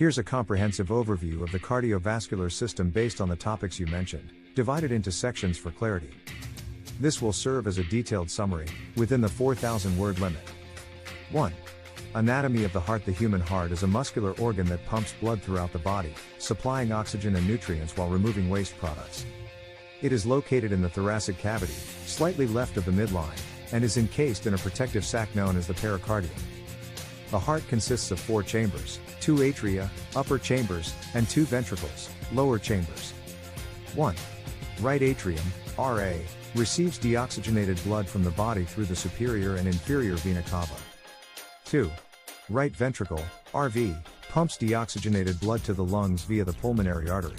Here's a comprehensive overview of the cardiovascular system based on the topics you mentioned, divided into sections for clarity. This will serve as a detailed summary, within the 4,000-word limit. 1. Anatomy of the heart. The human heart is a muscular organ that pumps blood throughout the body, supplying oxygen and nutrients while removing waste products. It is located in the thoracic cavity, slightly left of the midline, and is encased in a protective sac known as the pericardium. The heart consists of 4 chambers, 2 atria, upper chambers, and 2 ventricles, lower chambers. 1. Right atrium, RA, receives deoxygenated blood from the body through the superior and inferior vena cava. 2. Right ventricle, RV, pumps deoxygenated blood to the lungs via the pulmonary artery.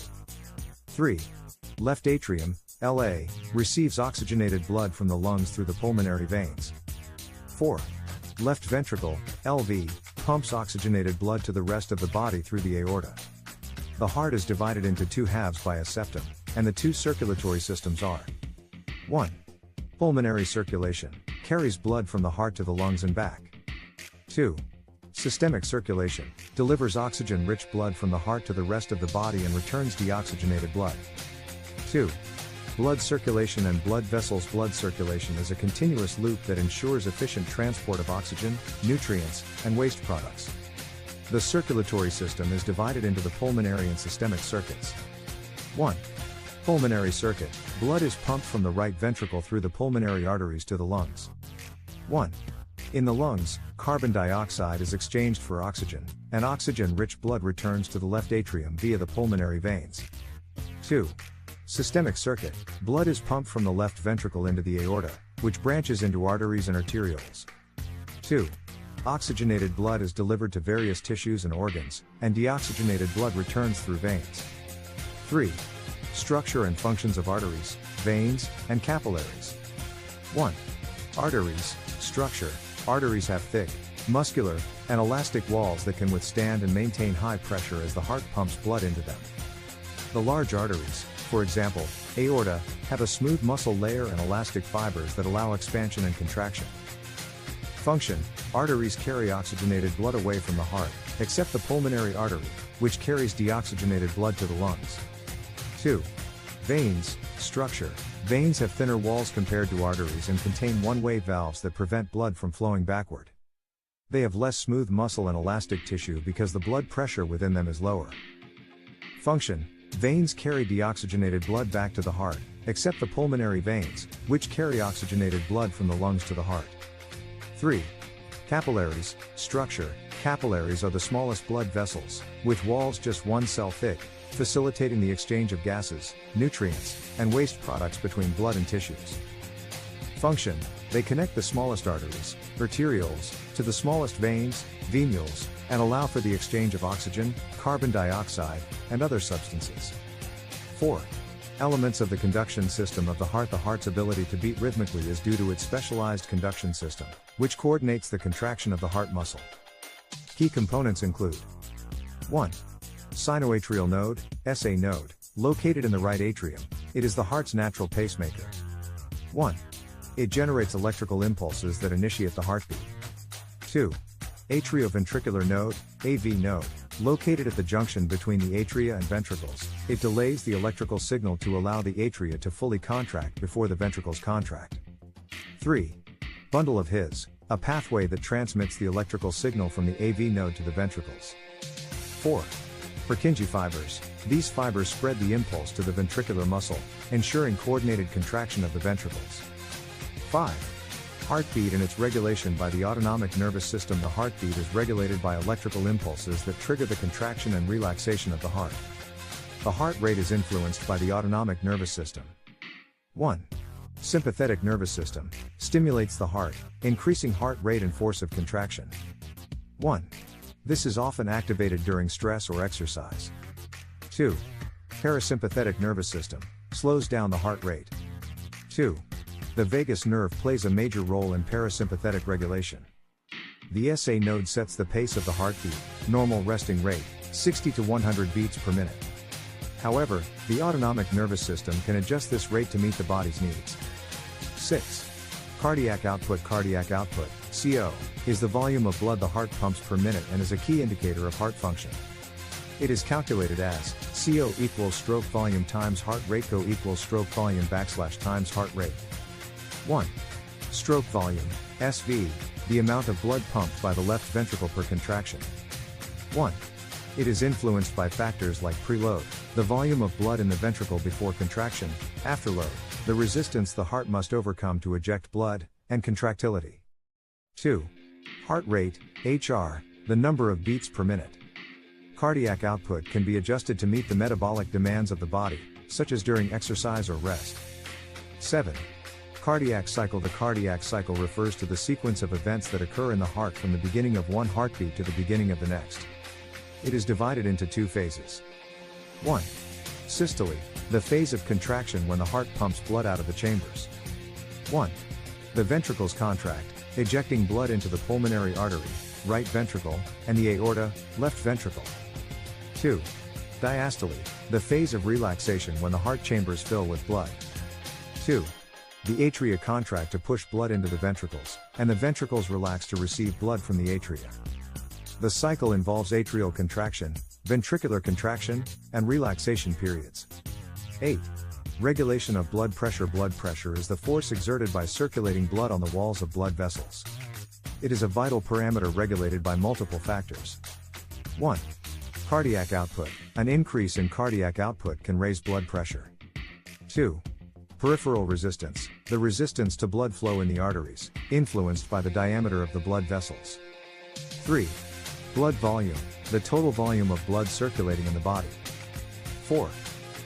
3. Left atrium, LA, receives oxygenated blood from the lungs through the pulmonary veins. 4. Left ventricle, LV, pumps oxygenated blood to the rest of the body through the aorta. The heart is divided into 2 halves by a septum, and the 2 circulatory systems are: 1. Pulmonary circulation, carries blood from the heart to the lungs and back. 2. Systemic circulation, delivers oxygen-rich blood from the heart to the rest of the body and returns deoxygenated blood. 2. Blood circulation and blood vessels. Blood circulation is a continuous loop that ensures efficient transport of oxygen, nutrients, and waste products. The circulatory system is divided into the pulmonary and systemic circuits. 1. Pulmonary circuit, blood is pumped from the right ventricle through the pulmonary arteries to the lungs. 1. In the lungs, carbon dioxide is exchanged for oxygen, and oxygen-rich blood returns to the left atrium via the pulmonary veins. 2. Systemic circuit, blood is pumped from the left ventricle into the aorta, which branches into arteries and arterioles. 2. Oxygenated blood is delivered to various tissues and organs, and deoxygenated blood returns through veins. 3. Structure and functions of arteries, veins, and capillaries. 1. Arteries, structure. Arteries have thick, muscular, and elastic walls that can withstand and maintain high pressure as the heart pumps blood into them. The large arteries, for example, aorta, have a smooth muscle layer and elastic fibers that allow expansion and contraction. Function: arteries carry oxygenated blood away from the heart, except the pulmonary artery, which carries deoxygenated blood to the lungs. 2. Veins, structure. Veins have thinner walls compared to arteries and contain one-way valves that prevent blood from flowing backward. They have less smooth muscle and elastic tissue because the blood pressure within them is lower. Function: veins carry deoxygenated blood back to the heart, except the pulmonary veins, which carry oxygenated blood from the lungs to the heart. 3. Capillaries, structure. Capillaries are the smallest blood vessels, with walls just 1 cell thick, facilitating the exchange of gases, nutrients, and waste products between blood and tissues. Function: they connect the smallest arteries, arterioles, to the smallest veins, venules, and allow for the exchange of oxygen, carbon dioxide, and other substances. 4. Elements of the conduction system of the heart. The heart's ability to beat rhythmically is due to its specialized conduction system, which coordinates the contraction of the heart muscle. Key components include: 1. Sinoatrial node, SA node, located in the right atrium. It is the heart's natural pacemaker. 1. It generates electrical impulses that initiate the heartbeat. 2. Atrioventricular node, AV node, located at the junction between the atria and ventricles. It delays the electrical signal to allow the atria to fully contract before the ventricles contract. 3. Bundle of His, a pathway that transmits the electrical signal from the AV node to the ventricles. 4. Purkinje fibers. These fibers spread the impulse to the ventricular muscle, ensuring coordinated contraction of the ventricles. 5. Heartbeat and its regulation by the autonomic nervous system. The heartbeat is regulated by electrical impulses that trigger the contraction and relaxation of the heart. The heart rate is influenced by the autonomic nervous system. 1. Sympathetic nervous system stimulates the heart, increasing heart rate and force of contraction. 1. This is often activated during stress or exercise. 2. Parasympathetic nervous system slows down the heart rate. 2. The vagus nerve plays a major role in parasympathetic regulation. The SA node sets the pace of the heartbeat, normal resting rate, 60 to 100 beats per minute. However, the autonomic nervous system can adjust this rate to meet the body's needs. 6. Cardiac output, CO, is the volume of blood the heart pumps per minute and is a key indicator of heart function. It is calculated as CO equals stroke volume times heart rate. CO equals stroke volume / times heart rate. 1. Stroke volume, SV, the amount of blood pumped by the left ventricle per contraction. 1. It is influenced by factors like preload, the volume of blood in the ventricle before contraction, afterload, the resistance the heart must overcome to eject blood, and contractility. 2. Heart rate, HR, the number of beats per minute. Cardiac output can be adjusted to meet the metabolic demands of the body, such as during exercise or rest. 7. Cardiac cycle. The cardiac cycle refers to the sequence of events that occur in the heart from the beginning of one heartbeat to the beginning of the next. It is divided into 2 phases. 1. Systole, the phase of contraction when the heart pumps blood out of the chambers. 1. The ventricles contract, ejecting blood into the pulmonary artery, right ventricle, and the aorta, left ventricle. 2. Diastole, the phase of relaxation when the heart chambers fill with blood. 2. The atria contract to push blood into the ventricles, and the ventricles relax to receive blood from the atria. The cycle involves atrial contraction, ventricular contraction, and relaxation periods. 8. Regulation of blood pressure. Blood pressure is the force exerted by circulating blood on the walls of blood vessels. It is a vital parameter regulated by multiple factors. 1. Cardiac output. An increase in cardiac output can raise blood pressure. 2. Peripheral resistance, the resistance to blood flow in the arteries, influenced by the diameter of the blood vessels. 3. Blood volume, the total volume of blood circulating in the body. 4.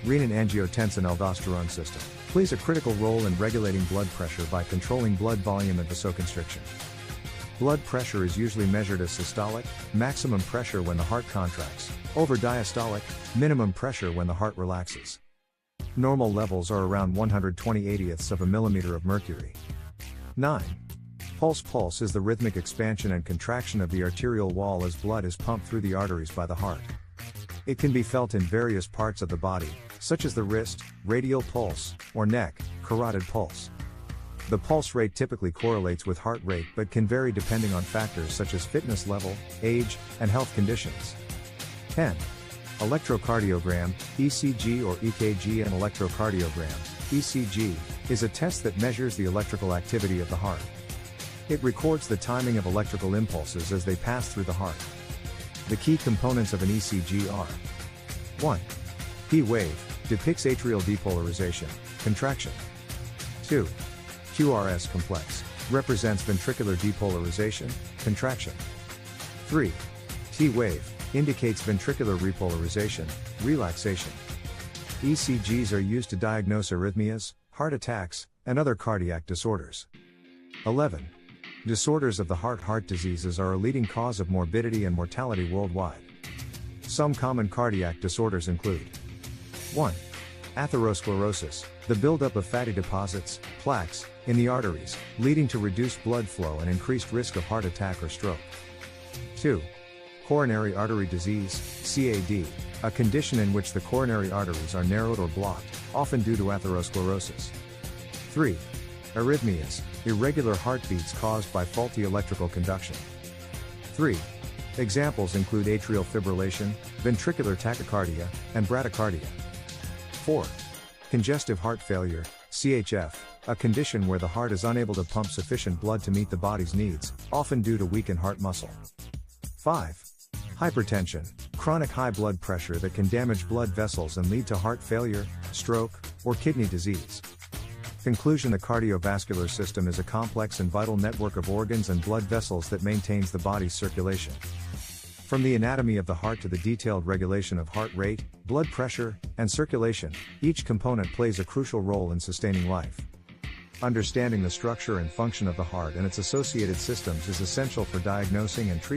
Renin-angiotensin-aldosterone system, plays a critical role in regulating blood pressure by controlling blood volume and vasoconstriction. Blood pressure is usually measured as systolic, maximum pressure when the heart contracts, over diastolic, minimum pressure when the heart relaxes. Normal levels are around 120/80ths of a millimeter of mercury. 9. Pulse. Pulse is the rhythmic expansion and contraction of the arterial wall as blood is pumped through the arteries by the heart. It can be felt in various parts of the body, such as the wrist, radial pulse, or neck, carotid pulse. The pulse rate typically correlates with heart rate but can vary depending on factors such as fitness level, age, and health conditions. 10. Electrocardiogram, ECG or EKG. An electrocardiogram, ECG, is a test that measures the electrical activity of the heart. It records the timing of electrical impulses as they pass through the heart. The key components of an ECG are: 1. P wave, depicts atrial depolarization, contraction. 2. QRS complex, represents ventricular depolarization, contraction. 3. T wave, indicates ventricular repolarization, relaxation. ECGs are used to diagnose arrhythmias, heart attacks, and other cardiac disorders. 11. Disorders of the heart. Heart diseases are a leading cause of morbidity and mortality worldwide. Some common cardiac disorders include: 1. Atherosclerosis, the buildup of fatty deposits, plaques, in the arteries, leading to reduced blood flow and increased risk of heart attack or stroke. 2. Coronary artery disease, CAD, a condition in which the coronary arteries are narrowed or blocked, often due to atherosclerosis. 3. Arrhythmias, irregular heartbeats caused by faulty electrical conduction. 3. Examples include atrial fibrillation, ventricular tachycardia, and bradycardia. 4. Congestive heart failure, CHF, a condition where the heart is unable to pump sufficient blood to meet the body's needs, often due to weakened heart muscle. 5. Hypertension, chronic high blood pressure that can damage blood vessels and lead to heart failure, stroke, or kidney disease. Conclusion: the cardiovascular system is a complex and vital network of organs and blood vessels that maintains the body's circulation. From the anatomy of the heart to the detailed regulation of heart rate, blood pressure, and circulation, each component plays a crucial role in sustaining life. Understanding the structure and function of the heart and its associated systems is essential for diagnosing and treating